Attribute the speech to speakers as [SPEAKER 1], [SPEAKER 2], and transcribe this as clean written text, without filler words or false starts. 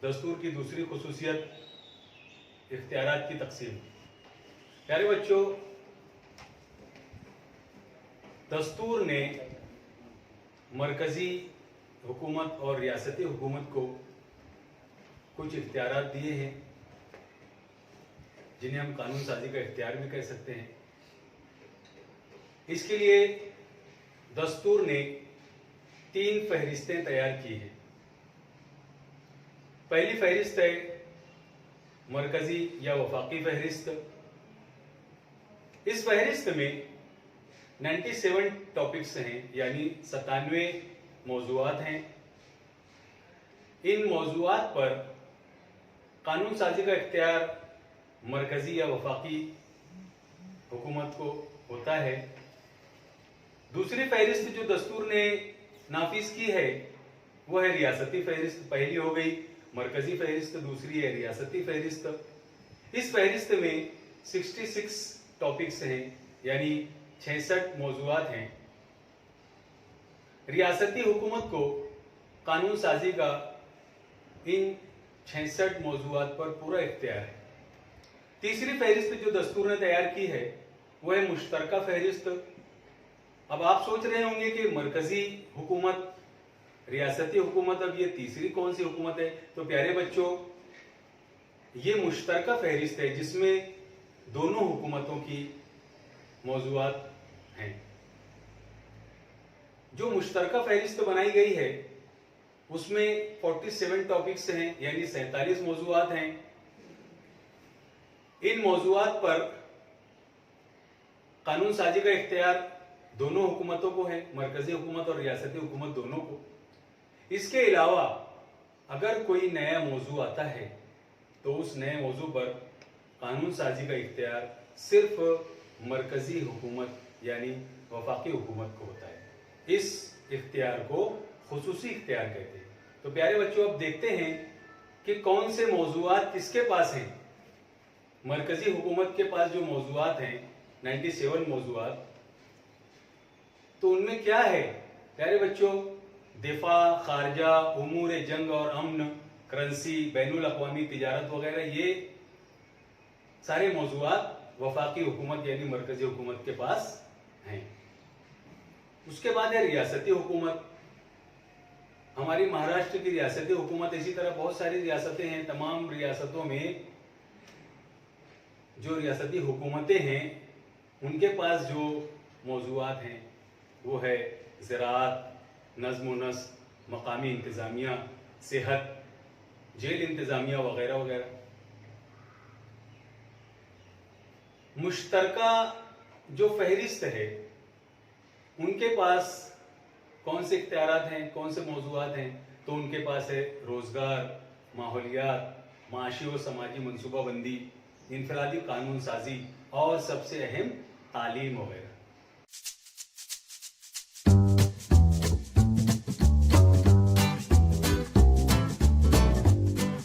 [SPEAKER 1] दस्तूर की दूसरी खुसूसियत इख्तियारात की तकसीम। प्यारे बच्चों, दस्तूर ने मरकजी हुकूमत और रियासती हुकूमत को कुछ इख्तियारात दिए हैं जिन्हें हम कानून साजी का इख्तियार भी कह सकते हैं। इसके लिए दस्तूर ने 3 फहरिस्तें तैयार की हैं। पहली फहरिस्त है मरकजी या वफाकी फहरिस्त। इस फहरिस्त में 97 टॉपिक्स हैं, यानी 97 मौज़ूआत हैं। इन मौज़ूआत पर कानून साजी का इख्तियार मरकजी या वफाकी हुकूमत को होता है। दूसरी फहरिस्त जो दस्तूर ने नाफिज की है वो है रियासती फहरिस्त। पहली हो गई मरकजी फहरिस्त, दूसरी है रियासती फहरिस्त। इस फहरिस्त में 66 टॉपिक्स हैं, यानी 66 मौज़ूआत हैं। रियासती हुकूमत को कानून साजी का इन 66 मौज़ूआत पर पूरा इख्तियार है। तीसरी फहरिस्त जो दस्तूर ने तैयार की है वो है मुश्तरका फहरिस्त। अब आप सोच रहे होंगे कि मरकजी हुकूमत, रियासती हुकूमत, अब ये तीसरी कौन सी हुकूमत है? तो प्यारे बच्चों, ये मुश्तरका फहरिस्त है जिसमें दोनों हुकूमतों की मौज़ूआत हैं। जो मुश्तरका फहरिस्त बनाई गई है उसमें 47 टॉपिक्स हैं, यानी 47 मौज़ूआत हैं। इन मौज़ूआत पर कानून साजी का इख्तियार दोनों हुकूमतों को है, मरकजी हुकूमत और रियासती हुकूमत दोनों को। इसके अलावा अगर कोई नया मौजू आता है तो उस नए मौजू पर कानून साजी का इख्तियार सिर्फ मरकजी हुकूमत यानी वफाकी हुकूमत को होता है। इस इख्तियार को खुसूसी इख्तियार कहते हैं। तो प्यारे बच्चों, अब देखते हैं कि कौन से मौजूआत किसके पास हैं। मरकजी हुकूमत के पास जो मौजूआत हैं 97 मौजूआत, तो उनमें क्या है प्यारे बच्चों? दिफा, खारजा, उमूर जंग और अमन, करेंसी, बैनुल अक़वामी तिजारत वगैरह, ये सारे मौजूआत वफाकी हुकूमत यानी मरकजी हुकूमत के पास हैं। उसके बाद है रियासती हुकूमत। हमारी महाराष्ट्र की रियासती हुकूमत, इसी तरह बहुत सारी रियासतें हैं। तमाम रियासतों में जो रियासती हुकूमतें हैं उनके पास जो मौजूआत हैं वो है ज़राअत, नज़्म व नस्क, मकामी इंतज़ामिया, सेहत, जेल इंतज़ामिया वगैरह वगैरह। मुश्तरका जो फहरिस्त है उनके पास कौन से इख्तियारात हैं, कौन से मौजूआत हैं? तो उनके पास है रोज़गार, माहौलियात, माशी व समाजी मनसूबाबंदी, इनफरादी कानून साजी और सबसे अहम तालीम वगैरह।